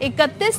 31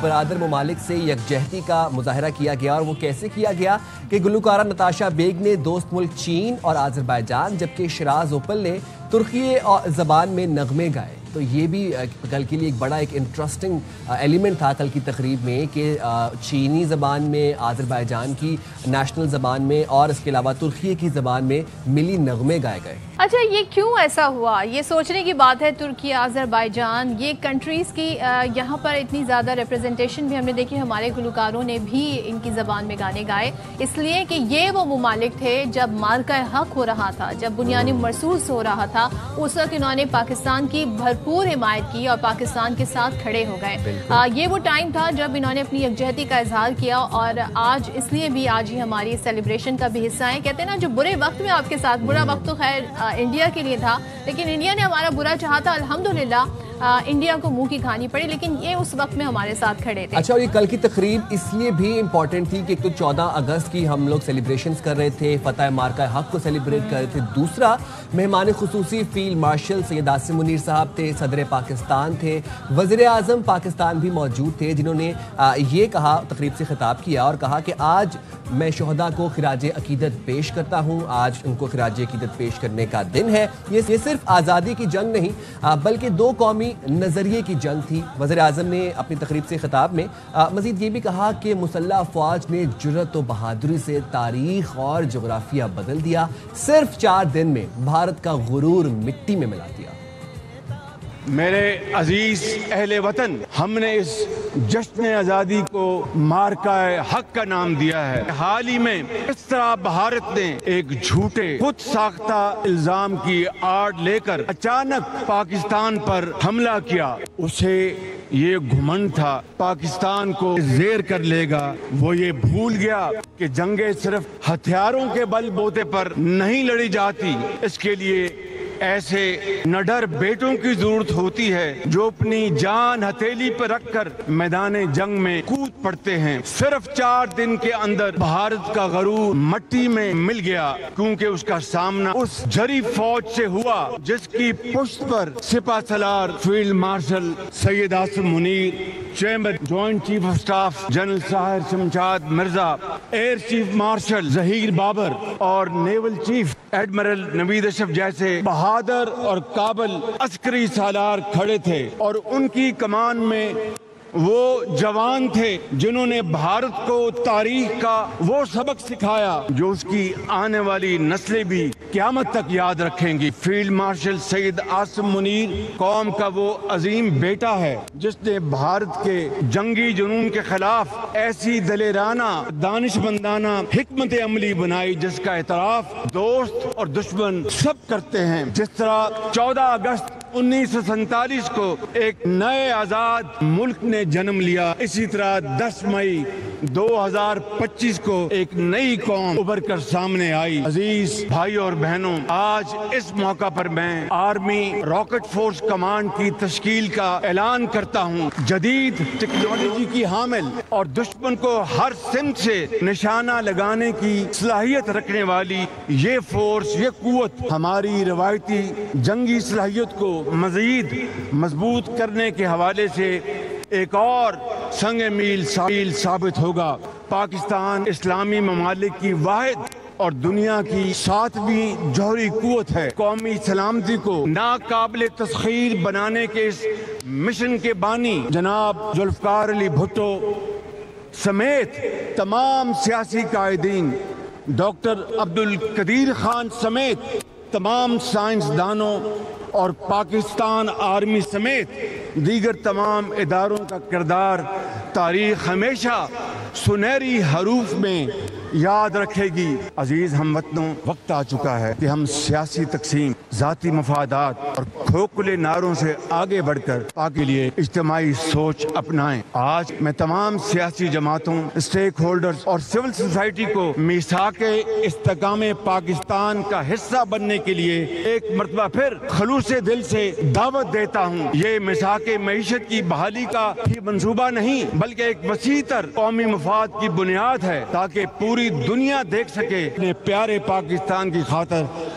برادر ممالک سے یکجہتی کا مظاہرہ کیا گیا، اور وہ کیسے کیا گیا کہ گلوکارہ نتاشا بیگ نے دوست ملک چین اور آذربائیجان، جبکہ شیراز اوپل نے ترکی زبان میں نغمے گائے. تو یہ بھی کل کے لیے ایک بڑا ایک انٹرسٹنگ ایلیمنٹ تھا کل کی تقریب میں کہ چینی زبان میں، آذربائیجان کی نیشنل زبان میں اور اس کے علاوہ ترکی کی زبان میں ملی نغمے گائے گئے. اچھا، یہ کیوں ایسا ہوا؟ یہ سوچنے کی بات ہے. ترکی، آذربائیجان، یہ کنٹریز کی یہاں پر اتنی زیادہ ریپرزنٹیشن بھی ہم نے دیکھی. ہمارے گلوکاروں نے بھی ان کی زبان میں گانے گائے، اس لیے کہ یہ وہ ممالک تھے جب مارکہ حق ہو رہا تھا، جب بنیانی مرصوص ہو رہا تھا، اس وقت انہوں نے پاکستان کی بھرپور حمایت کی اور پاکستان کے ساتھ کھڑے ہو گئے. یہ وہ ٹائم تھا جب انہوں نے اپنی یکجہتی کا اظہار کیا، اور آج اس لیے بھی آج ہی ہماری سیلیبریشن کا بھی حصہ ہے. کہتے ہیں نا، جو برے وقت میں آپ کے ساتھ، برا وقت تو خیر انڈیا کے لیے تھا، لیکن انڈیا نے ہمارا برا چاہا تھا. الحمدللہ انڈیا کو منہ کی کھانی پڑی، لیکن یہ اس وقت میں ہمارے ساتھ کھڑے تھے. اچھا، اور یہ کل کی تقریب اس لیے بھی امپورٹنٹ تھی کہ ایک تو 14 اگست کی ہم لوگ سیلیبریشنز کر رہے تھے، فتح مارکہ حق کو سیلیبریٹ کر رہے تھے. دوسرا، مہمان خصوصی فیلڈ مارشل سید عاصم منیر صاحب تھے، صدر پاکستان تھے، وزیر اعظم پاکستان بھی موجود تھے، جنہوں نے یہ کہا، تقریب سے خطاب کیا اور کہا کہ آج میں شہداء کو خراج عقیدت پیش کرتا ہوں. آج ان کو خراج عقیدت پیش کرنے کا دن ہے. یہ صرف آزادی کی جنگ نہیں بلکہ دو قومی نظریے کی جنگ تھی. وزیر اعظم نے اپنی تقریب سے خطاب میں مزید یہ بھی کہا کہ مسلح افواج نے جرأت و بہادری سے تاریخ اور جغرافیہ بدل دیا. صرف 4 دن میں بھارت کا غرور مٹی میں ملا دیا. میرے عزیز اہل وطن، ہم نے اس جشن آزادی کو مارکہ حق کا نام دیا ہے. حال ہی میں اس طرح بھارت نے ایک جھوٹے خود ساختہ الزام کی آڑ لے کر اچانک پاکستان پر حملہ کیا. اسے یہ گھمنڈ تھا پاکستان کو زیر کر لے گا. وہ یہ بھول گیا کہ جنگیں صرف ہتھیاروں کے بل بوتے پر نہیں لڑی جاتی. اس کے لیے ایسے نڈر بیٹوں کی ضرورت ہوتی ہے جو اپنی جان ہتھیلی پر رکھ کر میدان جنگ میں کود پڑتے ہیں. صرف 4 دن کے اندر بھارت کا غرور مٹی میں مل گیا، کیونکہ اس کا سامنا اس جری فوج سے ہوا جس کی پشت پر سپہ سالار field marshal Syed Asim Munir, chairman joint chief of staff general Sahir Shamshad Mirza, air chief marshal Zaheer Babar اور نیول چیف ایڈمرل نوید اشرف جیسے بہادر اور قابل عسکری سالار کھڑے تھے. اور ان کی کمان میں وہ جوان تھے جنہوں نے بھارت کو تاریخ کا وہ سبق سکھایا جو اس کی آنے والی نسلیں بھی قیامت تک یاد رکھیں گی. فیلڈ مارشل سید عاصم منیر قوم کا وہ عظیم بیٹا ہے جس نے بھارت کے جنگی جنون کے خلاف ایسی دلیرانہ، دانش مندانہ حکمت عملی بنائی جس کا اعتراف دوست اور دشمن سب کرتے ہیں. جس طرح 14 اگست 1947 کو ایک نئے آزاد ملک نے جنم لیا، اسی طرح 10 مئی 2025 کو ایک نئی قوم ابھر کر سامنے آئی. عزیز بھائیوں اور بہنوں، آج اس موقع پر میں آرمی راکٹ فورس کمانڈ کی تشکیل کا اعلان کرتا ہوں. جدید ٹیکنالوجی کی حامل اور دشمن کو ہر سمت سے نشانہ لگانے کی صلاحیت رکھنے والی یہ فورس، یہ قوت ہماری روایتی جنگی صلاحیت کو مزید مضبوط کرنے کے حوالے سے ایک اور سنگ میل ثابت ہوگا. پاکستان اسلامی ممالک کی واحد اور دنیا کی 7ویں جوہری قوت ہے. قومی سلامتی کو ناقابل تسخیر بنانے کے اس مشن کے بانی جناب ذوالفقار علی بھٹو سمیت تمام سیاسی قائدین، ڈاکٹر عبدالقدیر خان سمیت تمام سائنسدانوں اور پاکستان آرمی سمیت دیگر تمام اداروں کا کردار تاریخ ہمیشہ سنہری حروف میں یاد رکھے گی. عزیز ہم وطنوں، وقت آ چکا ہے کہ ہم سیاسی تقسیم، ذاتی مفادات اور کھوکھلے نعروں سے آگے بڑھ کر پاک کے لیے اجتماعی سوچ اپنائیں. آج میں تمام سیاسی جماعتوں، اسٹیک ہولڈرز اور سول سوسائٹی کو میثاق استحکام پاکستان کا حصہ بننے کے لیے ایک مرتبہ پھر خلوص دل سے دعوت دیتا ہوں. یہ میثاق معیشت کی بحالی کا ہی منصوبہ نہیں بلکہ ایک وسیع تر قومی مفاد کی بنیاد ہے تاکہ پوری دنیا دیکھ سکے اپنے پیارے پاکستان کی خاطر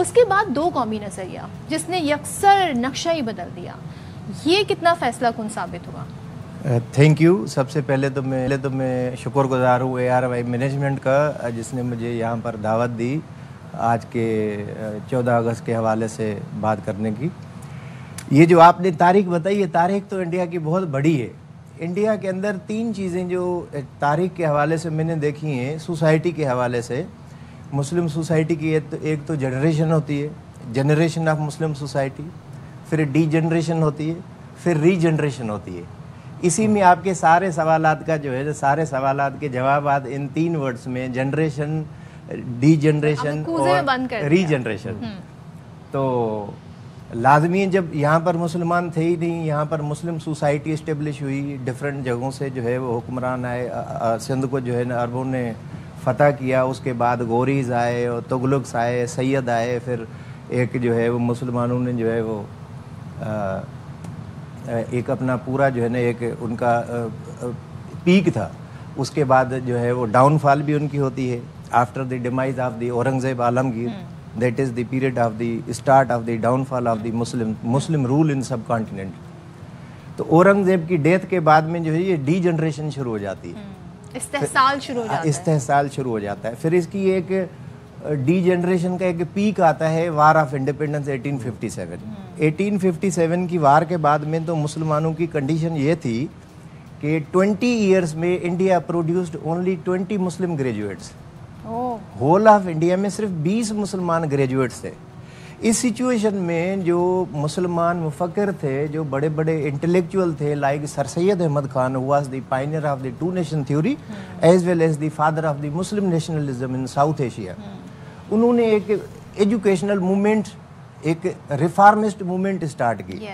اس کے بعد دو قومی نظریہ جس نے یکسر نقشہ ہی بدل دیا، یہ کتنا فیصلہ کن ثابت ہوا؟ Thank you. سب سے پہلے تو میں شکر گزار ہوں ARY مینجمنٹ کا جس نے مجھے یہاں پر دعوت دی آج کے 14 اگست کے حوالے سے بات کرنے کی. یہ جو آپ نے تاریخ بتائی ہے، تاریخ تو انڈیا کی بہت بڑی ہے. انڈیا کے اندر 3 چیزیں جو تاریخ کے حوالے سے میں نے دیکھی ہیں، سوسائٹی کے حوالے سے. مسلم سوسائٹی کی ایک تو جنریشن ہوتی ہے، جنریشن آف مسلم سوسائٹی، پھر ڈی جنریشن ہوتی ہے، پھر ری جنریشن ہوتی ہے. اسی میں آپ کے سارے سوالات کا جو ہے، سارے سوالات کے جوابات ان 3 ورڈز میں، جنریشن، ڈی جنریشن اور ری جنریشن. تو لازمی جب یہاں پر مسلمان تھے ہی نہیں، یہاں پر مسلم سوسائٹی اسٹیبلش ہوئی، ڈفرینٹ جگہوں سے جو ہے وہ حکمران آئے، سندھ کو جو ہے نا عربوں نے فتح کیا، اس کے بعد گوریز آئے اور تغلقس آئے، سید آئے، پھر ایک جو ہے وہ مسلمانوں نے جو ہے وہ ایک اپنا پورا جو ہے نا ایک ان کا پیک تھا. اس کے بعد جو ہے وہ ڈاؤن فال بھی ان کی ہوتی ہے. After the demise of the Aurangzeb Alamgir, that is the period of the start of the downfall of the Muslim rule in subcontinent. تو اورنگزیب کی ڈیتھ کے بعد میں جو ہے یہ ڈی جنریشن شروع ہو جاتی ہے، استحصال شروع ہو جاتا ہے. پھر اس کی ایک ڈی جنریشن کا ایک پیک آتا ہے وار آف انڈیپینڈنس 1857. 1857 کی وار کے بعد میں تو مسلمانوں کی کنڈیشن یہ تھی کہ 20 ایئرز میں India produced only 20 Muslim graduates. Whole of India میں صرف 20 مسلمان گریجویٹس تھے. اس سچویشن میں جو مسلمان مفکر تھے، جو بڑے بڑے انٹلیکچوئل تھے، like sir Syed Ahmad Khan who was the pioneer of the two nation theory as well as the father of the Muslim nationalism in South Asia, انہوں نے ایک ایجوکیشنل موومنٹ، ایک ریفارمسٹ موومنٹ اسٹارٹ کی.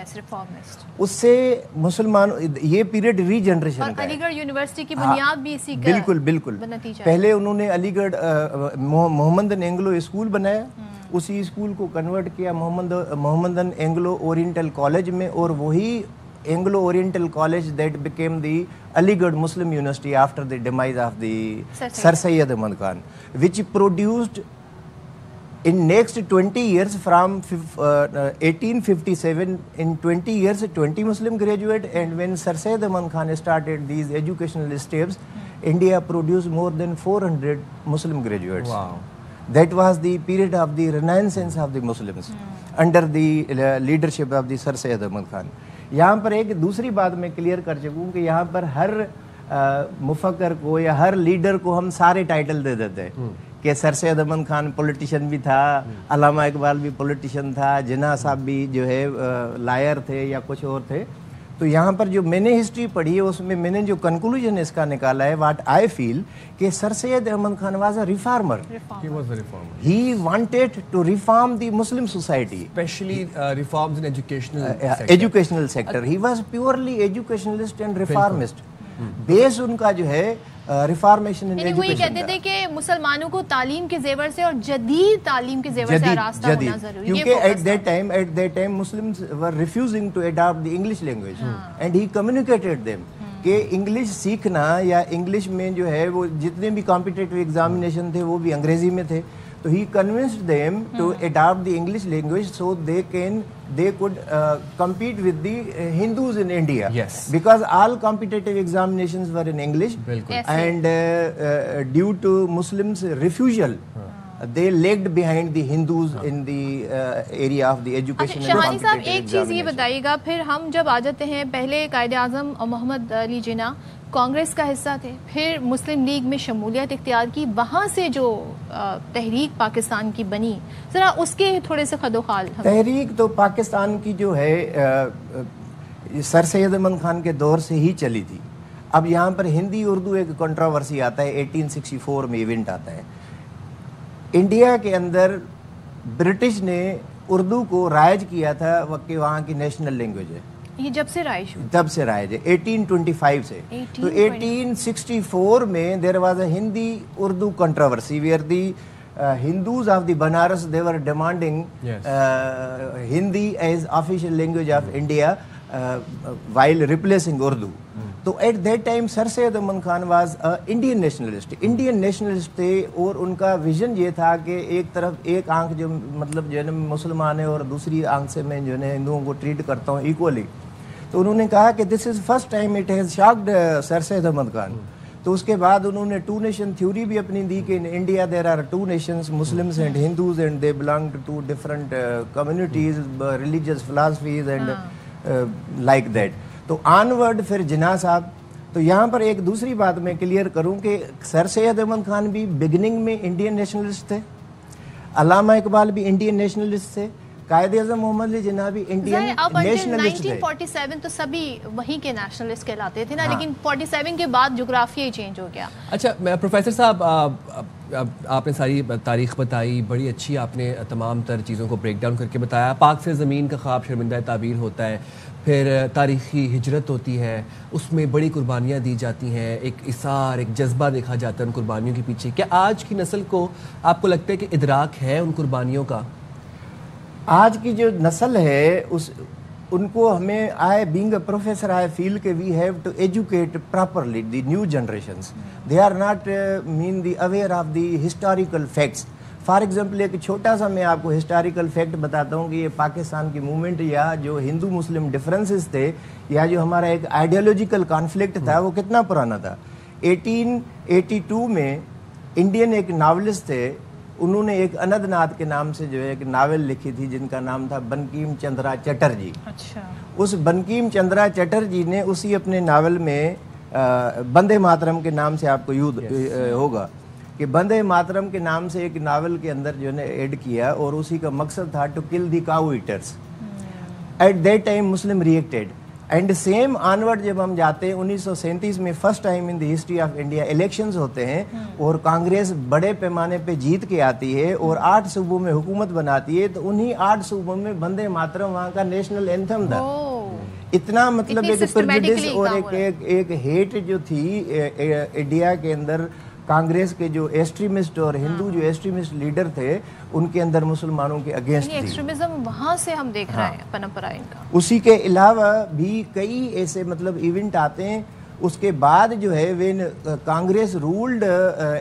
اس سے مسلمان یہ پیریڈ ری جنریشن کا ہے. علی گڑھ یونیورسٹی کی بنیاد بھی اسی کا بالکل. پہلے انہوں نے علی گڑھ محمدن اینگلو اسکول بنایا، اسی اسکول کو کنورٹ کیا محمدن اینگلو اورینٹل کالج میں، اور وہی Anglo Oriental college that became the Aligarh Muslim university after the demise of the sir Syed Ahmad Khan, which produced in next 20 years from 1857 in 20 years 20 Muslim graduate, and when Sir Syed Ahmad Khan started these educational steps, India produced more than 400 Muslim graduates. Wow. That was the period of the renaissance of the Muslims under the leadership of the Sir Syed Ahmad Khan. یہاں پر ایک دوسری بات میں clear کر چکوں کہ یہاں پر ہر مفکر کو یا ہر لیڈر کو ہم سارے ٹائٹل دے دیتے ہیں کہ سر سید احمد خان پولیٹیشین بھی تھا، علامہ اقبال بھی پولیٹیشین تھا، جناح صاحب بھی جو ہے لائر تھے یا کچھ اور تھے. تو یہاں پر جو میں نے ہسٹری پڑھی ہے اس میں میں نے جو کنکلوژن اس کا نکالا ہے، واٹ آئی فیل، کہ sir Syed Ahmad Khan was a reformer. He wanted to reform the Muslim society, especially reforms in educational sector. He was purely educationalist and reformist. Base ان کا جو ہے ریفارمیشن ان ایجوکیشن. وہ یہ کہتے تھے کہ مسلمانوں کو تعلیم کے زیور سے اور جدید تعلیم کے زیور سے آراستہ ہونا ضروری ہے. کیونکہ at that time Muslims were refusing to adapt the English language and he communicated them کہ انگلش سیکھنا یا انگلش میں جو ہے وہ جتنے بھی کمپٹیٹیو ایگزامینیشن تھے وہ بھی انگریزی میں تھے. تو he convinced them to adapt the English language so they could compete with the Hindus in India. Yes. Because all competitive examinations were in English. Yes. And due to Muslims' refusal, they lagged behind the Hindus in the area of the education and شہانی صاحب competitive ایک چیز یہ examination. بتائیے گا، پھر ہم جب آ جاتے ہیں، پہلے قائد اعظم محمد علی جناح کانگریس کا حصہ تھے، پھر مسلم لیگ میں شمولیت اختیار کی، وہاں سے جو تحریک پاکستان کی بنی، ذرا اس کے تھوڑے سے خد و خال. تحریک تو پاکستان کی جو ہے سر سید احمد خان کے دور سے ہی چلی تھی. اب یہاں پر ہندی اردو ایک کنٹراورسی آتا ہے، 1864 میں ایونٹ آتا ہے. انڈیا کے اندر برٹش نے اردو کو رائج کیا تھا کہ وہاں کی نیشنل لینگویج ہے. یہ جب سے رائج ہوئی؟ تب سے رائج ہے 1825 سے. تو 1864 میں there was a Hindi Urdu controversy where the Hindus of the Banaras, they were demanding Hindi as official language of India while replacing Urdu. تو at that time sir Syed Ahmad Khan was Indian nationalist تھے، اور ان کا ویژن یہ تھا کہ ایک طرف ایک آنکھ جو مطلب جو ہے نا مسلمان ہے اور دوسری آنکھ سے میں جو ہے نا ہندوؤں کو ٹریٹ کرتا ہوں ایکولی. تو انہوں نے کہا کہ this is first time it has shocked sir Syed Ahmad Khan. تو اس کے بعد انہوں نے 2 نیشن تھیوری بھی اپنی دی کہ in India there are 2 nations Muslims and Hindus and they belong to 2 different communities religious philosophies and like that. تو آنورڈ پھر جناح صاحب. تو یہاں پر ایک دوسری بات میں کلیئر کروں کہ سر سید احمد خان بھی بگننگ میں انڈین نیشنلسٹ تھے، علامہ اقبال بھی انڈین نیشنلسٹ تھے، قائد اعظم محمد علی جناح بھی انڈین نیشنلسٹ تھے. 1947 تو سبھی وہیں کے نیشنلسٹ کہلاتے تھے نا، لیکن 47 کے بعد جغرافیہ ہی چینج ہو گیا. اچھا پروفیسر صاحب، آپ نے ساری تاریخ بتائی، بڑی اچھی آپ نے تمام تر چیزوں کو بریک ڈاؤن کر کے بتایا. پاک سے زمین کا خواب شرمندہ تعبیر ہوتا ہے، پھر تاریخی ہجرت ہوتی ہے، اس میں بڑی قربانیاں دی جاتی ہیں، ایک اثار، ایک جذبہ دیکھا جاتا ہے ان قربانیوں کے پیچھے. کیا آج کی نسل کو آپ کو لگتا ہے کہ ادراک ہے ان قربانیوں کا؟ آج کی جو نسل ہے ان کو ہمیں being a professor I feel کہ we have to educate properly the new generations. They are not aware of the historical facts. For example ایک چھوٹا سا میں آپ کو ہسٹوریکل فیکٹ بتاتا ہوں کہ یہ پاکستان کی موومنٹ یا جو ہندو مسلم ڈفرینسز تھے یا جو ہمارا ایک آئیڈیالوجیکل کانفلکٹ تھا وہ کتنا پرانا تھا. 1882 میں انڈین ایک ناولسٹ تھے، انہوں نے ایک اند ناتھ کے نام سے جو ہے ایک ناول لکھی تھی جن کا نام تھا بنکیم چندرا چٹرجی. اس بنکیم چندرا چٹرجی نے اسی اپنے ناول میں بندے ماترم کے نام سے آپ کو یاد ہوگا کہ بندے ماترم کے نام سے ایک ناول کے اندر جو ہے ایڈ کیا، اور اسی کا مقصد تھا to kill the cow eaters. At that time Muslim reacted and same onward جب ہم جاتے ہیں 1937 میں first time in the history of India elections ہوتے ہیں اور کانگریس بڑے پیمانے پہ جیت کے آتی ہے اور 8 صوبوں میں حکومت بناتی ہے، تو انہی 8 صوبوں میں بندے ماترم وہاں کا نیشنل اینتھم تھا. اتنا مطلب ایک پرجوڈس اور ایک ہیٹ جو تھی انڈیا کے اندر کانگریس کے جو ایکسٹریمسٹ اور ہندو جو ایکسٹریمسٹ لیڈر تھے ان کے اندر مسلمانوں کے اگینسٹ تھی. ایکسٹریمزم وہاں سے ہم دیکھ رہے ہیں پنپ رہا ہے ان کا. اسی کے علاوہ بھی کئی ایسے مطلب ایونٹ آتے ہیں. اس کے بعد جو ہے when Congress ruled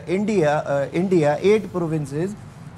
India 8 provinces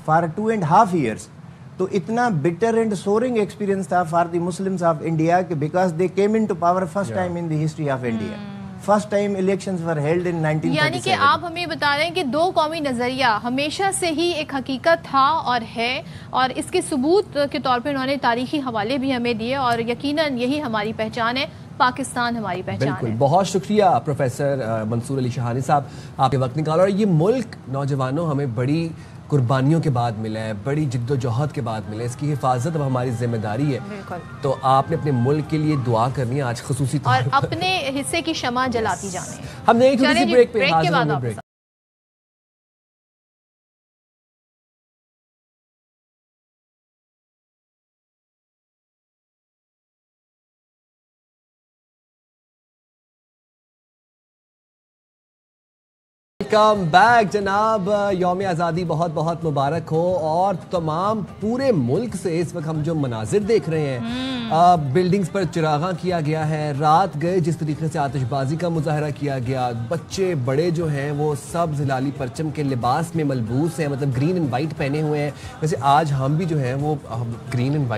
for 2.5 years. تو اتنا بٹر اینڈ سورنگ ایکسپیرینس تھا for the Muslims of India کہ because they came into power first time in the history of India. First time elections were held in 1937. یعنی کہ آپ ہمیں بتا رہے ہیں کہ 2 قومی نظریہ ہمیشہ سے ہی ایک حقیقت تھا اور ہے، اور اس کے ثبوت کے طور پہ انہوں نے تاریخی حوالے بھی ہمیں دیے، اور یقیناً یہی ہماری پہچان ہے، پاکستان ہماری پہچان ہے. بالکل. بہت شکریہ پروفیسر منصور علی شاہانی صاحب، آپ کے وقت نکالا. اور یہ ملک نوجوانوں ہمیں بڑی قربانیوں کے بعد ملا ہے، بڑی جد و جہد کے بعد ملا ہے، اس کی حفاظت اب ہماری ذمہ داری ہے. تو آپ نے اپنے ملک کے لیے دعا کرنی ہے آج خصوصی طور پر، اور اپنے حصے کی شمع جلاتی جانے. ہم نے ایک چھوٹی سی بریک پہ حاضر ہوں گے. بریک ویلکم بیک جناب. یوم آزادی بہت بہت مبارک ہو. اور تمام پورے ملک سے اس وقت ہم جو مناظر دیکھ رہے ہیں، بلڈنگز پر چراغاں کیا گیا ہے، رات گئے جس طریقے سے آتش بازی کا مظاہرہ کیا گیا، بچے بڑے جو ہیں وہ سبز ہلالی پرچم کے لباس میں ملبوس ہیں، مطلب گرین اینڈ وائٹ پہنے ہوئے ہیں. ویسے آج ہم بھی جو ہیں وہ گرین اینڈ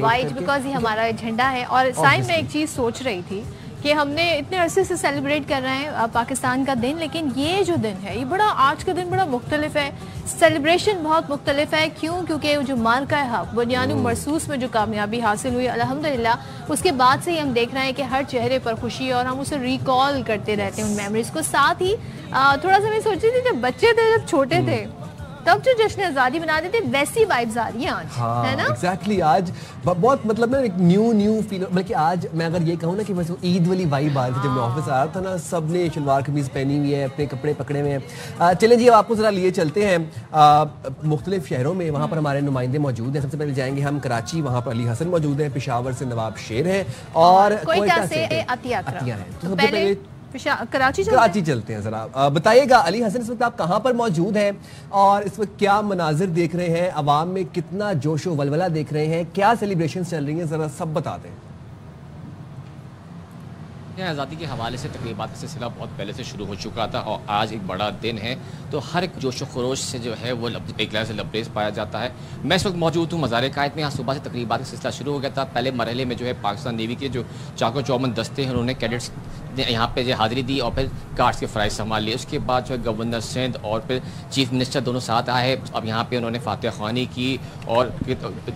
وائٹ بیکاز یہ ہمارا جھنڈا ہے. اور سائن میں ایک چیز سوچ رہی تھی کہ ہم نے اتنے عرصے سے سیلیبریٹ کر رہے ہیں پاکستان کا دن، لیکن یہ جو دن ہے یہ آج کا دن بڑا مختلف ہے، سیلیبریشن بہت مختلف ہے. کیونکہ جو مارکہ حق بنیاد مرصوص میں جو کامیابی حاصل ہوئی الحمدللہ، اس کے بعد سے ہی ہم دیکھ رہے ہیں کہ ہر چہرے پر خوشی، اور ہم اسے ریکال کرتے رہتے ہیں ان میموریز کو. ساتھ ہی تھوڑا سا میں سوچ رہی تھی جب بچے تھے، جب چھوٹے تھے، تب جو جشن آزادی مناتے تھے ویسی وائبز آ رہی ہیں آج، ہے نا؟ ایگزیکٹلی. آج بہت مطلب نا ایک نیو فیل. بلکہ آج میں اگر یہ کہوں نا کہ بس عید والی وائب آ رہی تھی. جب میں آفس آ رہا تھا نا، سب نے شلوار قمیض پہنی ہوئی ہے، اپنے کپڑے پکڑے ہوئے ہیں. چلیں جی اب آپ کو ذرا لیے چلتے ہیں مختلف شہروں میں، وہاں پر ہمارے نمائندے موجود ہیں. سب سے پہلے جائیں گے ہم کراچی، وہاں پر علی حسن موجود ہیں، پشاور سے نواب شیر ہیں، اور کوئٹہ سے عطیہ ہیں. کراچی چلتے ہیں. ذرا بتائیے گا علی حسن، اس وقت آپ کہاں پر موجود ہیں اور اس وقت کیا مناظر دیکھ رہے ہیں، عوام میں کتنا جوش و ولولہ دیکھ رہے ہیں، کیا سیلیبریشن چل رہی ہیں، ذرا سب بتا دیں. آزادی کے حوالے سے تقریبات کا سلسلہ بہت پہلے سے شروع ہو چکا تھا اور آج ایک بڑا دن ہے تو ہر ایک جوش و خروش سے جو ہے وہ ایک لحاظ سے لبریز پایا جاتا ہے. میں اس وقت موجود ہوں مزار قائد میں. یہاں صبح سے تقریبات کا سلسلہ شروع ہو گیا تھا. پہلے مرحلے میں جو ہے پاکستان نیوی کے جو چاق و چوبند دستے ہیں انہوں نے کیڈٹس نے یہاں پہ جو حاضری دی اور پھر کارڈز کے فرائض سنبھال لیے. اس کے بعد جو ہے گورنر سندھ اور پھر چیف منسٹر دونوں ساتھ آئے. اب یہاں پہ انہوں نے فاتحہ خوانی کی اور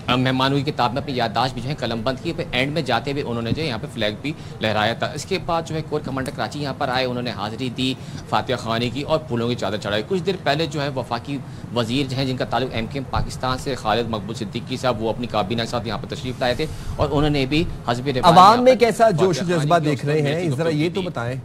مہمانوں کی کتاب میں اپنی یادداشت بھی جو ہے قلم بند کی. پھر اینڈ میں جاتے ہوئے انہوں نے جو ہے یہاں پہ فلیگ بھی لہرایا تھا. اس کے بعد جو ہے کور کمانڈر کراچی یہاں پر آئے, انہوں نے حاضری دی, فاتحہ خوانی کی اور پھولوں کی چادر چڑھائی. کچھ دیر پہلے جو ہے وفاقی وزیر جو ہیں جن کا تعلق MKM پاکستان سے خالد مقبول صدیقی صاحب, وہ اپنی کابینہ کے ساتھ یہاں پر تشریف لائے تھے اور انہوں نے بھی حزب رفاق عوام میں کیسا جوش و جذبہ دیکھ رہے ہیں, ذرا یہ تو بتائیں.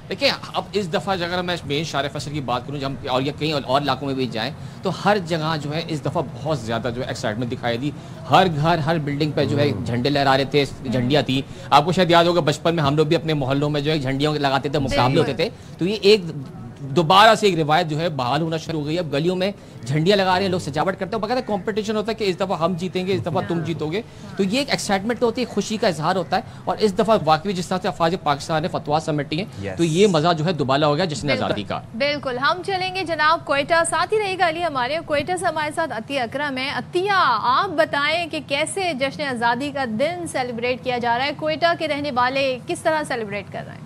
دیکھیں اب اس دفعہ اگر میں مین شارع فیصل کی بات کروں جب اور یا کہیں اور علاقوں میں بھی جائیں تو ہر جگہ جو ہے اس دفعہ بہت زیادہ جو ہے ایکسائٹمنٹ دکھائی دی. ہر گھر ہر بلڈنگ پہ جو ہے جھنڈے لہرا رہے تھے, جھنڈیاں تھیں. آپ کو شاید یاد ہوگا بچپن میں ہم لوگ بھی اپنے محلوں میں جو ہے جھنڈیاں لگاتے تھے, مقابلے ہوتے تھے. تو یہ ایک دوبارہ سے ایک روایت جو ہے بحال ہونا شروع ہو گئی. اب گلیوں میں جھنڈیاں لگا رہے ہیں, لوگ سجاوٹ کرتے ہیں, باقاعدہ کمپٹیشن ہوتا ہے کہ اس دفعہ ہم جیتیں گے, اس دفعہ تم جیتو گے. تو یہ ایک ایکسائٹمنٹ ہوتی ہے, خوشی کا اظہار ہوتا ہے. اور اس دفعہ واقعی جس طرح سے افواج پاکستان نے فتویٰ سمیٹی ہیں تو یہ مزہ جو ہے دوبالا ہو گیا جشن آزادی کا. بالکل. ہم چلیں گے جناب کوئٹہ, ساتھ ہی رہے گا علی ہمارے. کوئٹہ سے ہمارے ساتھ عطیہ اکرم ہے. عطیہ, آپ بتائیں کہ کیسے جشن آزادی کا دن سیلیبریٹ کیا جا رہا ہے, کوئٹہ کے رہنے والے کس طرح سیلیبریٹ کر رہے ہیں؟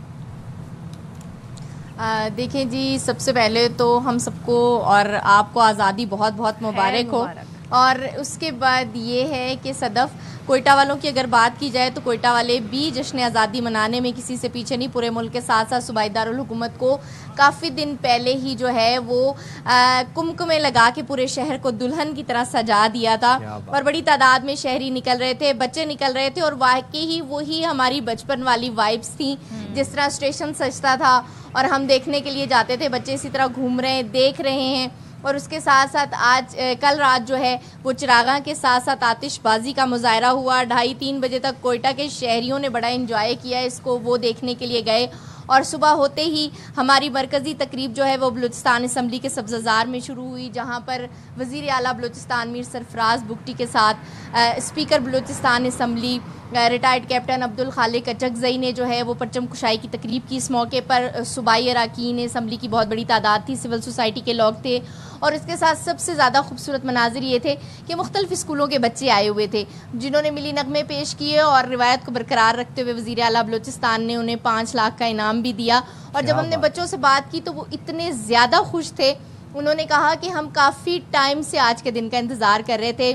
دیکھیں جی, سب سے پہلے تو ہم سب کو اور آپ کو آزادی بہت بہت مبارک ہو. اور اس کے بعد یہ ہے کہ صدف, کوئٹہ والوں کی اگر بات کی جائے تو کوئٹہ والے بھی جشن آزادی منانے میں کسی سے پیچھے نہیں. پورے ملک کے ساتھ ساتھ صوبائی دارالحکومت کو کافی دن پہلے ہی جو ہے وہ کمکمے لگا کے پورے شہر کو دلہن کی طرح سجا دیا تھا اور بڑی تعداد میں شہری نکل رہے تھے, بچے نکل رہے تھے. اور واقعی ہی وہی ہماری بچپن والی وائبس تھیں, جس طرح اسٹیشن سجتا تھا اور ہم دیکھنے کے لیے جاتے تھے. بچے اسی طرح گھوم رہے ہیں, دیکھ رہے ہیں. اور اس کے ساتھ ساتھ کل رات جو ہے وہ چراغاں کے ساتھ ساتھ آتش بازی کا مظاہرہ ہوا. 2:30-3 بجے تک کوئٹہ کے شہریوں نے بڑا انجوائے کیا اس کو, وہ دیکھنے کے لیے گئے. اور صبح ہوتے ہی ہماری مرکزی تقریب جو ہے وہ بلوچستان اسمبلی کے سبززار میں شروع ہوئی, جہاں پر وزیر اعلیٰ بلوچستان میر سرفراز بگٹی کے ساتھ speaker Balochistan assembly retired captain Abdul Khaliq Achakzai نے جو ہے وہ پرچم کشائی کی تقریب کی. اس موقع پر صوبائی اراکین اسمبلی کی بہت بڑی تعداد تھی, سول سوسائٹی کے لوگ تھے. اور اس کے ساتھ سب سے زیادہ خوبصورت مناظر یہ تھے کہ مختلف اسکولوں کے بچے آئے ہوئے تھے جنہوں نے ملی نغمے پیش کیے اور روایت کو برقرار رکھتے ہوئے وزیر اعلیٰ بلوچستان نے انہیں 5 لاکھ کا انعام بھی دیا. اور جب ہم نے بچوں سے بات کی تو وہ اتنے زیادہ خوش تھے, انہوں نے کہا کہ ہم کافی ٹائم سے آج کے دن کا انتظار کر رہے تھے,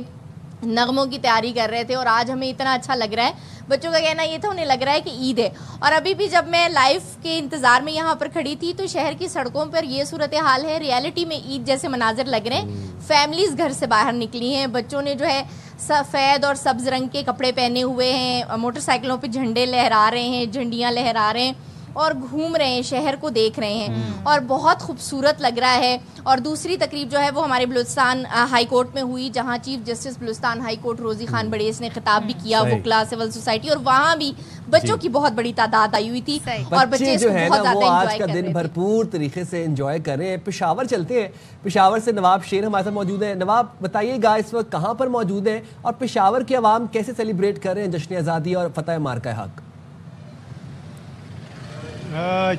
نغموں کی تیاری کر رہے تھے اور آج ہمیں اتنا اچھا لگ رہا ہے. بچوں کا کہنا یہ تھا انہیں لگ رہا ہے کہ عید ہے. اور ابھی بھی جب میں لائف کے انتظار میں یہاں پر کھڑی تھی تو شہر کی سڑکوں پر یہ صورتحال ہے, ریالٹی میں عید جیسے مناظر لگ رہے ہیں. فیملیز گھر سے باہر نکلی ہیں, بچوں نے جو ہے سفید اور سبز رنگ کے کپڑے پہنے ہوئے ہیں, موٹر سائیکلوں پہ جھنڈے لہرا رہے ہیں, جھنڈیاں لہرا رہے ہیں اور گھوم رہے ہیں, شہر کو دیکھ رہے ہیں اور بہت خوبصورت لگ رہا ہے. اور دوسری تقریب جو ہے وہ ہمارے بلوچستان ہائی کورٹ میں ہوئی, جہاں chief justice Balochistan high court روزی خان بڑیس نے خطاب بھی کیا وکلا سول سوسائٹی, اور وہاں بھی بچوں کی بہت بڑی تعداد آئی ہوئی تھی اور بچے اس کو بہت زیادہ انجوائے کر رہے تھے. بھرپور طریقے سے انجوائے کر رہے ہیں. پشاور چلتے ہیں, پشاور سے نواب شیر ہمارے ساتھ موجود ہیں. نواب بتائیے گا اس وقت کہاں پر موجود ہیں اور پشاور کے عوام کیسے سیلیبریٹ کر رہے ہیں جشن آزادی اور فتح مارکہ حق؟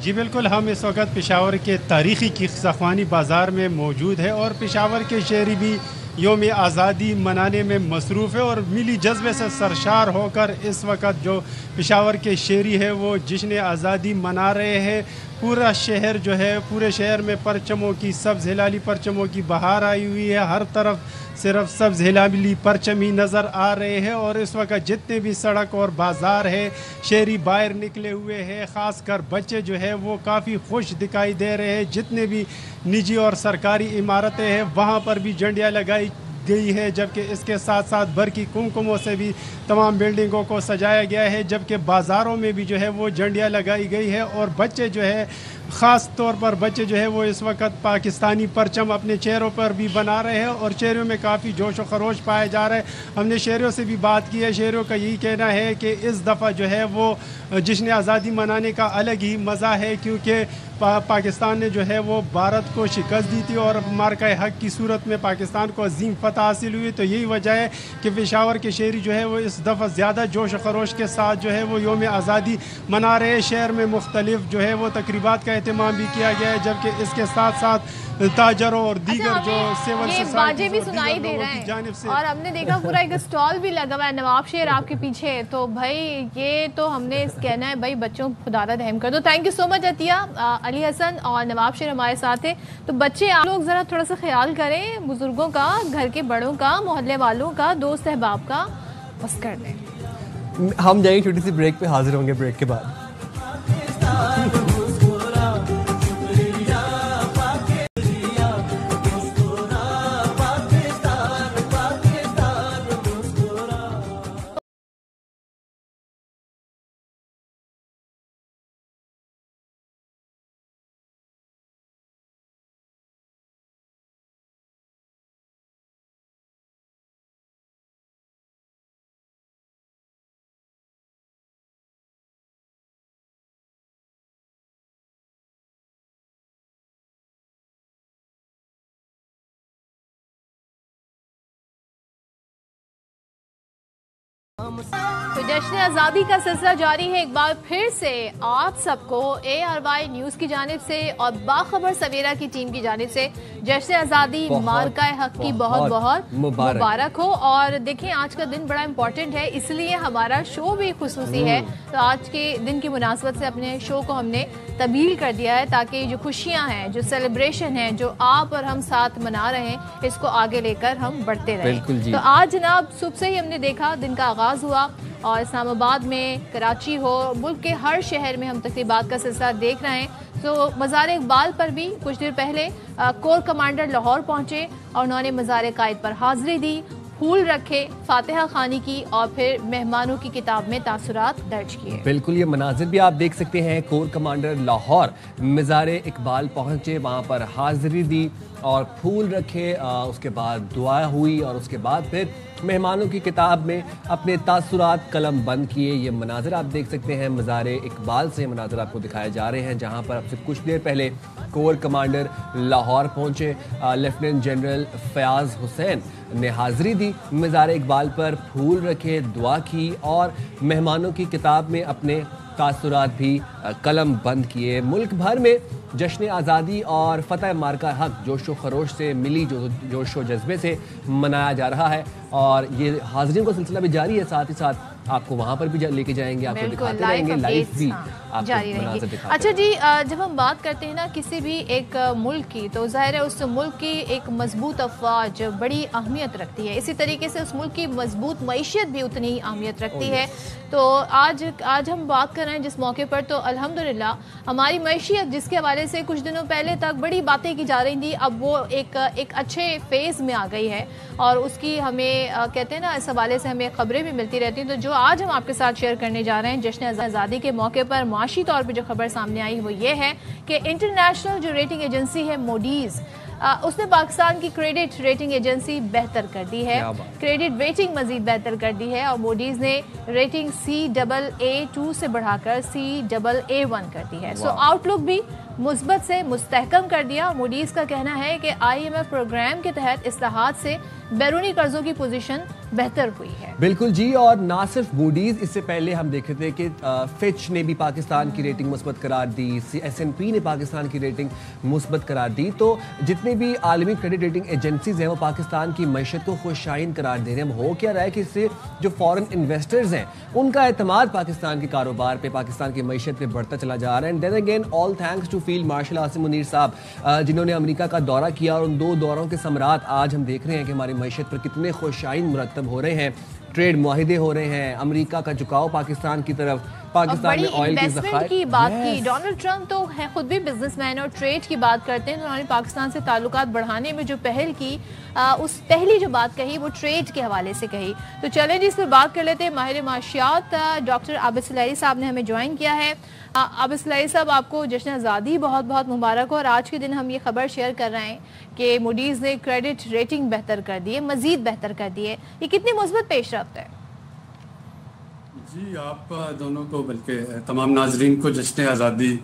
جی بالکل, ہم اس وقت پشاور کے تاریخی قصہ خوانی بازار میں موجود ہے اور پشاور کے شہری بھی یوم آزادی منانے میں مصروف ہے اور ملی جذبے سے سرشار ہو کر اس وقت جو پشاور کے شہری ہے وہ جشن آزادی منا رہے ہیں. پورا شہر جو ہے, پورے شہر میں پرچموں کی, سبز ہلالی پرچموں کی بہار آئی ہوئی ہے. ہر طرف صرف سبز ہلالی پرچم ہی نظر آ رہے ہیں اور اس وقت جتنے بھی سڑک اور بازار ہے شہری باہر نکلے ہوئے ہیں. خاص کر بچے جو ہے وہ کافی خوش دکھائی دے رہے ہیں. جتنے بھی نجی اور سرکاری عمارتیں ہیں وہاں پر بھی جھنڈیاں لگائی گئی ہے, جبکہ اس کے ساتھ ساتھ برقی کمکموں سے بھی تمام بلڈنگوں کو سجایا گیا ہے, جبکہ بازاروں میں بھی جو ہے وہ جھنڈیاں لگائی گئی ہے. اور بچے جو ہے, خاص طور پر بچے جو ہے وہ اس وقت پاکستانی پرچم اپنے چہروں پر بھی بنا رہے ہیں اور چہروں میں کافی جوش و خروش پایا جا رہا ہے. ہم نے شہریوں سے بھی بات کی ہے, شہریوں کا یہی کہنا ہے کہ اس دفعہ جو ہے وہ جشن آزادی منانے کا الگ ہی مزہ ہے, کیونکہ پاکستان نے جو ہے وہ بھارت کو شکست دی تھی اور مارکہ حق کی صورت میں پاکستان کو عظیم فتح فتح حاصل ہوئی تو یہی وجہ ہے کہ پشاور کے شہری جو ہے وہ اس دفعہ زیادہ جوش و خروش کے ساتھ جو ہے وہ یوم آزادی منا رہے ہیں. شہر میں مختلف جو ہے وہ تقریبات کا اہتمام بھی کیا گیا ہے, جبکہ اس کے ساتھ ساتھ تاجروں اور دیگر جو سیول سوسائٹی بھی سنائی دے رہے ہیں, اور ہم نے دیکھا پورا ایک اسٹال بھی لگا ہوا ہے نواب شہر آپ کے پیچھے. تو بھائی یہ تو ہم نے کہنا ہے بھائی بچوں خدا را رحم کر دو. تھینک یو سو مچ عطیہ. علی حسن اور نواب شہر ہمارے ساتھ ہیں. تو بچے آپ لوگ ذرا تھوڑا سا خیال کریں بزرگوں کا, گھر کے بڑوں کا, محلے والوں کا, دوست احباب کا, بس کر دیں. ہم جائیں گے چھوٹی سی بریک پہ, حاضر ہوں گے بریک کے بعد. تو جشن آزادی کا سلسلہ جاری ہے. ایک بار پھر سے آپ سب کو ARY نیوز کی جانب سے اور باخبر سویرا کی ٹیم کی جانب سے جشن آزادی مارکہ حق کی بہت بہت مبارک ہو. اور دیکھیں آج کا دن بڑا امپورٹنٹ ہے, اس لیے ہمارا شو بھی خصوصی ہے. تو آج کے دن کی مناسبت سے اپنے شو کو ہم نے تبدیل کر دیا ہے تاکہ جو خوشیاں ہیں, جو سیلیبریشن ہیں, جو آپ اور ہم ساتھ منا رہے ہیں, اس کو آگے لے کر ہم بڑھتے رہیں. تو آج جناب صبح سے ہی ہم نے دیکھا دن کا آغاز ہوا, اور اسلام آباد میں, کراچی ہو, ملک کے ہر شہر میں ہم تقریبات کا سلسلہ دیکھ رہے ہیں. تو مزار اقبال پر بھی کچھ دیر پہلے کور کمانڈر لاہور پہنچے اور انہوں نے مزار قائد پر حاضری دی, پھول رکھے, فاتحہ خوانی کی اور پھر مہمانوں کی کتاب میں تاثرات درج کیے. بالکل, یہ مناظر بھی آپ دیکھ سکتے ہیں. کور کمانڈر لاہور مزار اقبال پہنچے, وہاں پر حاضری دی اور پھول رکھے, اس کے بعد دعا ہوئی اور اس کے بعد پھر مہمانوں کی کتاب میں اپنے تاثرات قلم بند کیے. یہ مناظر آپ دیکھ سکتے ہیں مزار اقبال سے مناظر آپ کو دکھائے جا رہے ہیں, جہاں پر اب سے کچھ دیر پہلے کور کمانڈر لاہور پہنچے. لیفٹیننٹ جنرل فیاض حسین نے حاضری دی مزار اقبال پر, پھول رکھے, دعا کی اور مہمانوں کی کتاب میں اپنے تاثرات بھی قلم بند کیے. ملک بھر میں جشن آزادی اور فتح مارکہ حق جوش و خروش سے, ملی جوش و جذبے سے منایا جا رہا ہے, اور یہ حاضرین کا سلسلہ بھی جاری ہے. ساتھ ہی ساتھ آپ کو وہاں پر بھی لے کے جائیں گے, آپ کو دکھاتے رہیں گے, لائیو بھی جاری رہیں گے. اچھا جی, جب ہم بات کرتے ہیں نا کسی بھی ایک ملک کی, تو ظاہر ہے اس ملک کی ایک مضبوط افواج بڑی اہمیت رکھتی ہے. اسی طریقے سے اس ملک کی مضبوط معیشت بھی اتنی ہی اہمیت رکھتی ہے. تو آج ہم بات کر رہے ہیں جس موقع پر, تو الحمدللہ ہماری معیشت جس کے حوالے سے کچھ دنوں پہلے تک بڑی باتیں کی جا رہی تھیں, اب وہ ایک اچھے فیز میں آ گئی ہے, اور اس کی ہمیں کہتے ہیں نا اس حوالے سے ہمیں خبریں بھی ملتی رہتی ہیں. تو جو آج ہم آپ کے ساتھ شیئر کرنے جا رہے ہیں جشن آزادی کے موقع پر معاشی طور پہ جو خبر سامنے آئی وہ یہ ہے کہ انٹرنیشنل جو ریٹنگ ایجنسی ہے موڈیز, اس نے پاکستان کی کریڈٹ ریٹنگ ایجنسی بہتر کر دی ہے, کریڈٹ ریٹنگ مزید بہتر کر دی ہے, اور موڈیز نے ریٹنگ CAA2 سے بڑھا کر CAA1 کر دی ہے. سو آؤٹ لک بھی مثبت سے مستحکم کر دیا. موڈیز کا کہنا ہے کہ IMF پروگرام کے تحت اصلاحات سے بیرونی قرضوں کی پوزیشن بہتر ہوئی ہے. بالکل جی, اور نہ صرف موڈیز, اس سے پہلے ہم دیکھ رہے تھے کہ فچ نے بھی پاکستان کی ریٹنگ مثبت قرار دی, S&P نے پاکستان کی ریٹنگ مثبت قرار دی. تو جتنے بھی عالمی کریڈٹ ریٹنگ ایجنسیز ہیں وہ پاکستان کی معیشت کو خوشائن قرار دے رہے ہیں. ہو کیا رہا ہے کہ اس سے جو فورن انویسٹرز ہیں ان کا اعتماد پاکستان کے کاروبار پہ, پاکستان کی معیشت پہ بڑھتا چلا جا رہا ہے. And then again all thanks to field marshal Asim Munir صاحب, جنہوں نے امریکہ کا دورہ کیا, اور ان 2 دوروں کے ثمرات آج ہم دیکھ رہے ہیں کہ ہماری معیشت پر کتنے خوشائن مرتب ہو رہے ہیں. ٹریڈ معاہدے ہو رہے ہیں, امریکہ کا جھکاؤ پاکستان کی طرف, پاکستان میں آئل کی ذخائر کی بات کی. ڈونلڈ ٹرمپ تو خود بھی بزنس مین اور ٹریڈ کی بات کرتے ہیں, تو انہوں نے پاکستان سے تعلقات بڑھانے میں جو پہل کی, اس پہلی جو بات کہی وہ ٹریڈ کے حوالے سے کہی. تو چلیں جی اس پر بات کر لیتے ہیں. ماہر معاشیات ڈاکٹر عابد سلیری صاحب نے ہمیں جوائن کیا ہے. عابد سلیری صاحب, آپ کو جشن آزادی بہت بہت مبارک ہو. اور آج کے دن ہم یہ خبر شیئر کر رہے ہیں کہ موڈیز نے کریڈٹ ریٹنگ بہتر کر دی ہے, مزید بہتر کر دی ہے. یہ کتنی مثبت پیش رفت ہے؟ جی, آپ دونوں کو بلکہ تمام ناظرین کو جشن آزادی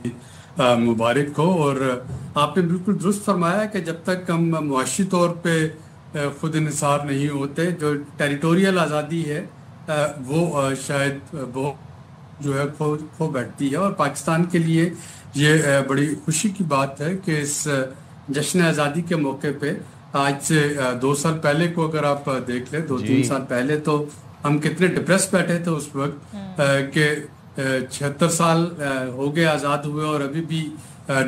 مبارک ہو. اور آپ نے بالکل درست فرمایا کہ جب تک ہم معاشی طور پہ خود انحصار نہیں ہوتے. جو ٹیریٹوریل آزادی ہے وہ شاید بہت جو ہے کھو بیٹھتی ہے. اور پاکستان کے لیے یہ بڑی خوشی کی بات ہے کہ اس جشن آزادی کے موقع پہ آج سے 2 سال پہلے کو اگر آپ دیکھ لیں 2-3 سال پہلے تو ہم کتنے ڈپریس بیٹھے تھے اس وقت کہ 76 سال ہو گئے آزاد ہوئے اور ابھی بھی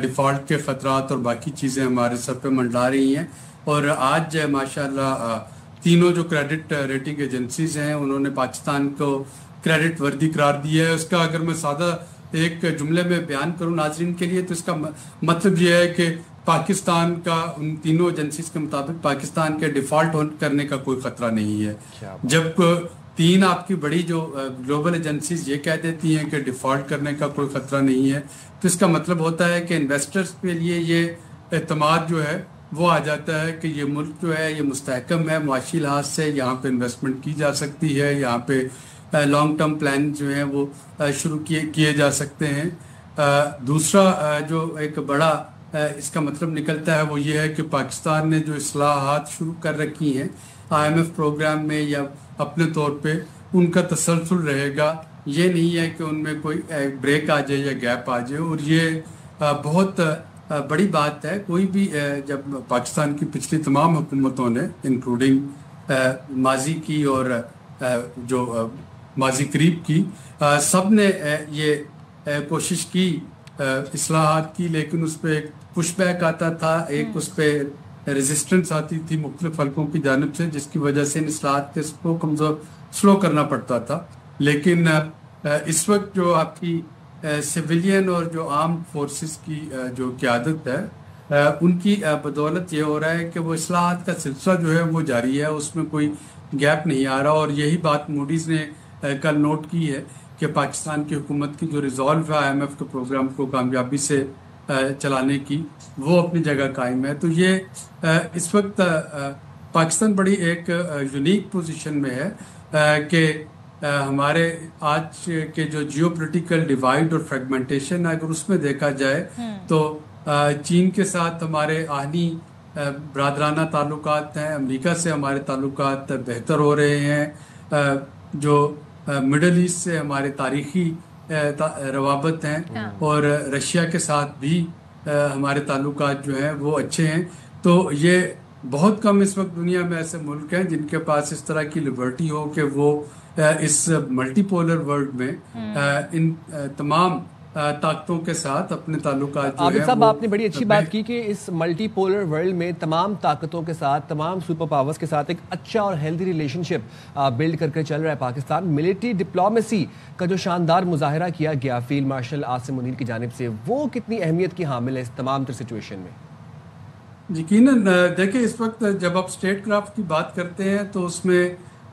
ڈیفالٹ کے خطرات اور باقی چیزیں ہمارے سر پہ منڈلا رہی ہیں. اور آج ماشاءاللہ تینوں جو کریڈٹ ریٹنگ ایجنسیز ہیں انہوں نے پاکستان کو کریڈٹ وردی قرار دیا ہے. اس کا اگر میں سادہ ایک جملے میں بیان کروں ناظرین کے لیے تو اس کا مطلب یہ ہے کہ پاکستان کا ان تینوں ایجنسیز کے مطابق پاکستان کے ڈیفالٹ کرنے کا کوئی خطرہ نہیں ہے. جب 3 آپ کی بڑی جو گلوبل ایجنسیز یہ کہہ دیتی ہیں کہ ڈیفالٹ کرنے کا کوئی خطرہ نہیں ہے تو اس کا مطلب ہوتا ہے کہ انویسٹرز کے لیے یہ اعتماد جو ہے وہ آ جاتا ہے کہ یہ ملک جو ہے یہ مستحکم ہے, معاشی لحاظ سے یہاں پہ انویسٹمنٹ کی جا سکتی ہے, یہاں پہ لانگ ٹرم پلان جو ہیں وہ شروع کیے جا سکتے ہیں. دوسرا جو ایک بڑا اس کا مطلب نکلتا ہے وہ یہ ہے کہ پاکستان نے جو اصلاحات شروع کر رکھی ہیں IMF پروگرام میں یا اپنے طور پہ ان کا تسلسل رہے گا. یہ نہیں ہے کہ ان میں کوئی بریک آ جائے یا گیپ آ جائے. اور یہ بہت بڑی بات ہے. کوئی بھی جب پاکستان کی پچھلی تمام حکومتوں نے انکلوڈنگ ماضی کی اور جو ماضی قریب کی سب نے یہ کوشش کی اصلاحات کی, لیکن اس پہ ایک پش بیک آتا تھا, ایک اس پہ ریزسٹنس آتی تھی مختلف حلقوں کی جانب سے جس کی وجہ سے ان اصلاحات کے کو کمزور سلو کرنا پڑتا تھا. لیکن اس وقت جو آپ کی سویلین اور جو آرمڈ فورسز کی جو قیادت ہے ان کی بدولت یہ ہو رہا ہے کہ وہ اصلاحات کا سلسلہ جو ہے وہ جاری ہے, اس میں کوئی گیپ نہیں آ رہا. اور یہی بات موڈیز نے کل نوٹ کی ہے کہ پاکستان کی حکومت کی جو ریزالو ہے IMF کے پروگرام کو کامیابی سے چلانے کی وہ اپنی جگہ قائم ہے. تو یہ اس وقت پاکستان بڑی ایک یونیک پوزیشن میں ہے کہ ہمارے آج کے جو جیو پولیٹیکل ڈیوائڈ اور فریگمنٹیشن اگر اس میں دیکھا جائے تو چین کے ساتھ ہمارے آہنی برادرانہ تعلقات ہیں, امریکہ سے ہمارے تعلقات بہتر ہو رہے ہیں, جو مڈل ایسٹ سے ہمارے تاریخی روابط ہیں اور رشیا کے ساتھ بھی ہمارے تعلقات جو ہیں وہ اچھے ہیں. تو یہ بہت کم اس وقت دنیا میں ایسے ملک ہیں جن کے پاس اس طرح کی لبرٹی ہو کہ وہ اس ملٹی پولر ورلڈ میں ان تمام طاقتوں کے ساتھ اپنے تعلقات جو عابد صاحب آپ نے بڑی اچھی بات کی کہ اس ملٹی پولر ورلڈ میں تمام طاقتوں کے ساتھ تمام سپر پاورز کے ساتھ ایک اچھا اور ہیلدی ریلیشن شپ بلڈ کر کے چل رہا ہے پاکستان. ملٹری ڈپلومیسی کا جو شاندار مظاہرہ کیا گیا فیلڈ مارشل عاصم منیر کی جانب سے وہ کتنی اہمیت کی حامل ہے اس تمام تر سچویشن میں؟ یقیناً دیکھیں اس وقت جب آپ اسٹیٹ کرافٹ کی بات کرتے ہیں تو اس میں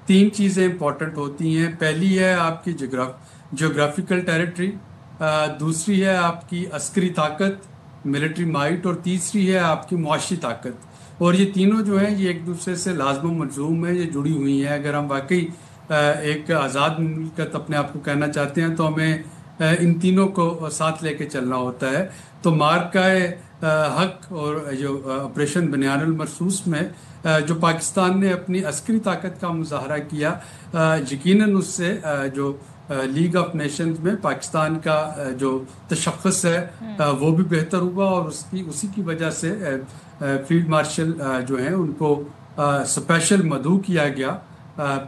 3 چیزیں امپورٹنٹ ہوتی ہیں. پہلی ہے آپ کی جیوگرافیکل ٹیریٹری, دوسری ہے آپ کی عسکری طاقت ملٹری مائٹ, اور تیسری ہے آپ کی معاشی طاقت. اور یہ تینوں جو ہیں یہ ایک دوسرے سے لازم و ملزوم ہیں, یہ جڑی ہوئی ہیں. اگر ہم واقعی ایک آزاد مملکت اپنے آپ کو کہنا چاہتے ہیں تو ہمیں ان تینوں کو ساتھ لے کے چلنا ہوتا ہے. تو مارکہ حق اور جو آپریشن بنیان المرصوص میں جو پاکستان نے اپنی عسکری طاقت کا مظاہرہ کیا, یقیناً اس سے جو لیگ آف نیشنز میں پاکستان کا جو تشخص ہے وہ بھی بہتر ہوا, اور اسی کی وجہ سے فیلڈ مارشل جو ہیں ان کو اسپیشل مدعو کیا گیا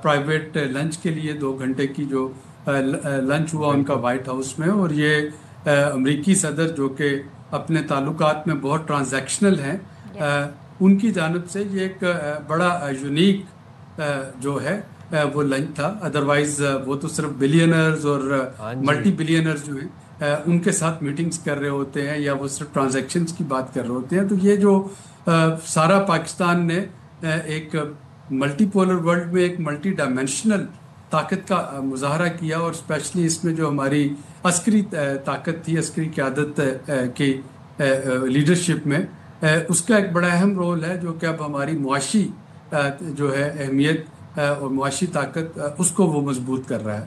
پرائیویٹ لنچ کے لیے. 2 گھنٹے کی جو لنچ ہوا ان کا وائٹ ہاؤس میں. اور یہ امریکی صدر جو کہ اپنے تعلقات میں بہت ٹرانزیکشنل ہیں ان کی جانب سے یہ ایک بڑا یونیک جو ہے وہ لنچ تھا. ادروائز وہ تو صرف بلینرز اور ملٹی بلینرز جو ہیں ان کے ساتھ میٹنگز کر رہے ہوتے ہیں یا وہ صرف ٹرانزیکشنز کی بات کر رہے ہوتے ہیں. تو یہ جو سارا پاکستان نے ایک ملٹی پولر ورلڈ میں ایک ملٹی ڈائمینشنل طاقت کا مظاہرہ کیا, اور اسپیشلی اس میں جو ہماری عسکری طاقت تھی, عسکری قیادت کی لیڈرشپ میں, اس کا ایک بڑا اہم رول ہے جو کہ اب ہماری معاشی جو ہے اہمیت اور معاشی طاقت اس کو وہ مضبوط کر رہا ہے.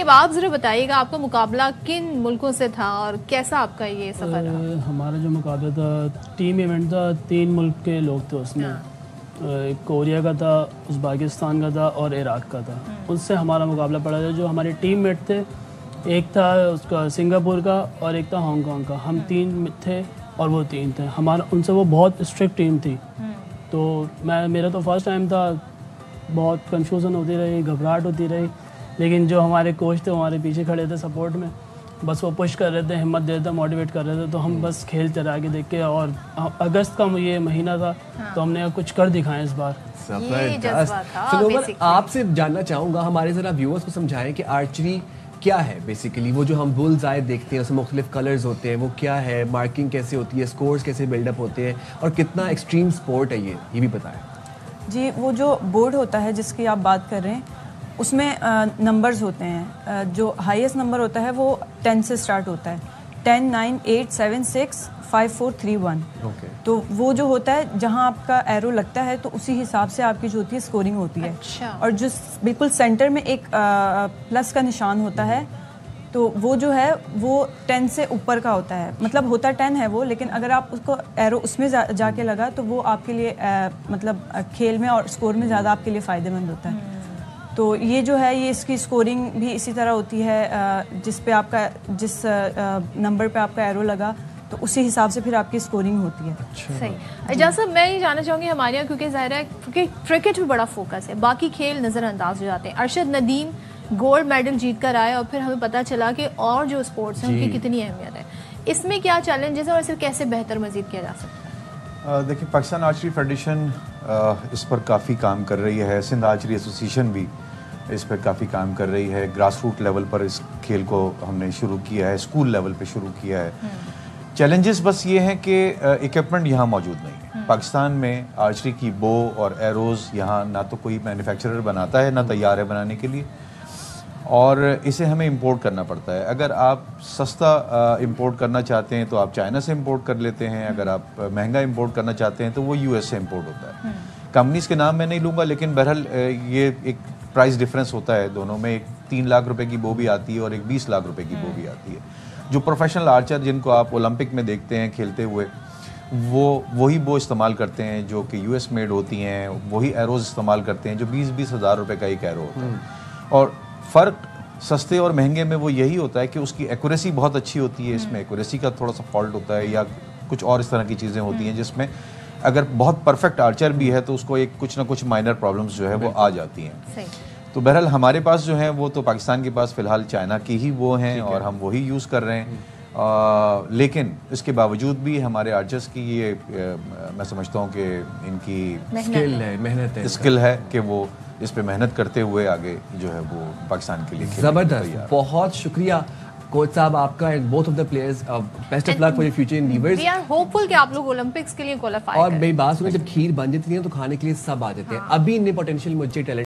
طیب آپ ذرا بتائیے گا آپ کا مقابلہ کن ملکوں سے تھا اور کیسا آپ کا یہ سفر رہا؟ ہمارا جو مقابلہ تھا ٹیم ایونٹ تھا، 3 ملک کے لوگ تھے اس میں، ایک کوریا کا تھا، ازبکستان کا تھا اور عراق کا تھا. اس سے ہمارا مقابلہ پڑا تھا. جو ہمارے ٹیم میٹ تھے ایک تھا اس کا سنگاپور کا اور ایک تھا ہانگ کانگ کا. ہم 3 تھے اور وہ 3 تھے. ہمارا ان سے وہ بہت اسٹرکٹ ٹیم تھی. تو میرا تو فرسٹ ٹائم تھا، بہت کنفیوژن ہوتی رہی، گھبراہٹ ہوتی رہی، لیکن جو ہمارے کوچ تھے ہمارے پیچھے کھڑے تھے سپورٹ میں، بس وہ پش کر رہے تھے، ہمت دے رہے تھے، موٹیویٹ کر رہے تھے. تو ہم بس کھیلتے رہ کے دیکھ کے، اور اگست کا یہ مہینہ تھا تو ہم نے کچھ کر دکھائیں اس بار. آپ سے جاننا چاہوں گا، ہمارے ذرا ویورز کو سمجھائیں کہ آرچری کیا ہے بیسیکلی. وہ جو ہم بلز آئے دیکھتے ہیں اس میں مختلف کلرز ہوتے ہیں، وہ کیا ہے، مارکنگ کیسے ہوتی ہے، اسکورز کیسے بلڈ اپ ہوتے ہیں، اور کتنا ایکسٹریم اسپورٹ ہے یہ بھی بتائیں. جی وہ جو بورڈ ہوتا ہے جس کی آپ بات کر رہے ہیں اس میں نمبرز ہوتے ہیں. جو ہائیسٹ نمبر ہوتا ہے وہ 10 سے سٹارٹ ہوتا ہے، 10 9 8 7 6 5 4 3 1. تو وہ جو ہوتا ہے جہاں آپ کا ایرو لگتا ہے تو اسی حساب سے آپ کی جو ہوتی ہے اسکورنگ ہوتی ہے. اور جو بالکل سینٹر میں ایک پلس کا نشان ہوتا ہے تو وہ جو ہے وہ 10 سے اوپر کا ہوتا ہے. مطلب ہوتا 10 ہے وہ، لیکن اگر آپ اس کو ایرو اس میں جا کے لگا تو وہ آپ کے لیے مطلب کھیل میں اور اسکور میں زیادہ آپ کے لیے فائدہ مند ہوتا ہے. تو یہ جو ہے یہ اس کی اسکورنگ بھی اسی طرح ہوتی ہے، جس پہ آپ کا جس نمبر پہ آپ کا ایرو لگا تو اسی حساب سے پھر آپ کی اسکورنگ ہوتی ہے. صحیح. اجازت صاحب میں یہ جاننا چاہوں گی ہمارے یہاں کیونکہ ظاہر ہے کرکٹ بھی بڑا فوکس ہے، باقی کھیل نظر انداز ہو جاتے ہیں. ارشد ندیم گولڈ میڈل جیت کر آئے اور پھر ہمیں پتہ چلا کہ اور جو اسپورٹس ہیں ان کی کتنی اہمیت ہے. اس میں کیا چیلنجز ہیں اور اسے کیسے بہتر مزید کیا جا سکتا ہے؟ دیکھیں پاکستان آرچری فیڈریشن اس پر کافی کام کر رہی ہے. سندھ آرچری ایسوسیشن بھی اس پر کافی کام کر رہی ہے. گراس روٹ لیول پر اس کھیل کو ہم نے شروع کیا ہے، اسکول لیول پہ شروع کیا ہے. چیلنجز بس یہ ہیں کہ اکوپمنٹ یہاں موجود نہیں ہے. پاکستان میں آرچری کی بو اور ایروز یہاں نہ تو کوئی مینوفیکچرر بناتا ہے، نہ تیار ہے بنانے کے لیے، اور اسے ہمیں امپورٹ کرنا پڑتا ہے. اگر آپ سستا امپورٹ کرنا چاہتے ہیں تو آپ چائنا سے امپورٹ کر لیتے ہیں، اگر آپ مہنگا امپورٹ کرنا چاہتے ہیں تو وہ US سے امپورٹ ہوتا ہے. کمپنیز کے نام میں نہیں لوں گا، لیکن بہرحال یہ ایک پرائز ڈفرینس ہوتا ہے دونوں میں. ایک 3 لاکھ روپے کی بو بھی آتی ہے اور ایک 20 لاکھ روپے کی بو بھی آتی ہے. جو پروفیشنل آرچر جن کو آپ اولمپک میں دیکھتے ہیں کھیلتے ہوئے، وہی بو استعمال کرتے ہیں جو کہ US میڈ ہوتی ہیں، وہی ایروز استعمال کرتے ہیں جو 20-20 ہزار روپے کا ایک ایرو ہوتا ہے. اور فرق سستے اور مہنگے میں وہ یہی ہوتا ہے کہ اس کی ایکوریسی بہت اچھی ہوتی ہے. اس میں ایکوریسی کا تھوڑا سا فالٹ ہوتا ہے یا کچھ اور اس طرح کی چیزیں ہوتی ہیں جس میں اگر بہت پرفیکٹ آرچر بھی ہے تو اس کو ایک کچھ نہ کچھ مائنر پرابلمز جو ہے وہ آ جاتی ہیں. تو بہرحال ہمارے پاس جو ہیں وہ تو پاکستان کے پاس فی الحال چائنا کی ہی وہ ہیں اور ہم وہی یوز کر رہے ہیں. لیکن اس کے باوجود بھی ہمارے آرچرز کی یہ میں سمجھتا ہوں کہ ان کی اسکل ہے کہ وہ اس پہ محنت کرتے ہوئے آگے جو ہے وہ پاکستان کے لیے زبردست. بہت شکریہ کوچ صاحب آپ کا and both of the players. Best of luck for your future endeavours. We are hopeful کہ آپ لوگ اولمپکس کے لیے کوالیفائی کریں. اور میری بات سنیں، جب کھیر بن جاتی ہے تو کھانے کے لیے سب آ جاتے ہیں. ابھی ان پوٹینشیل مجھے ٹیلنٹ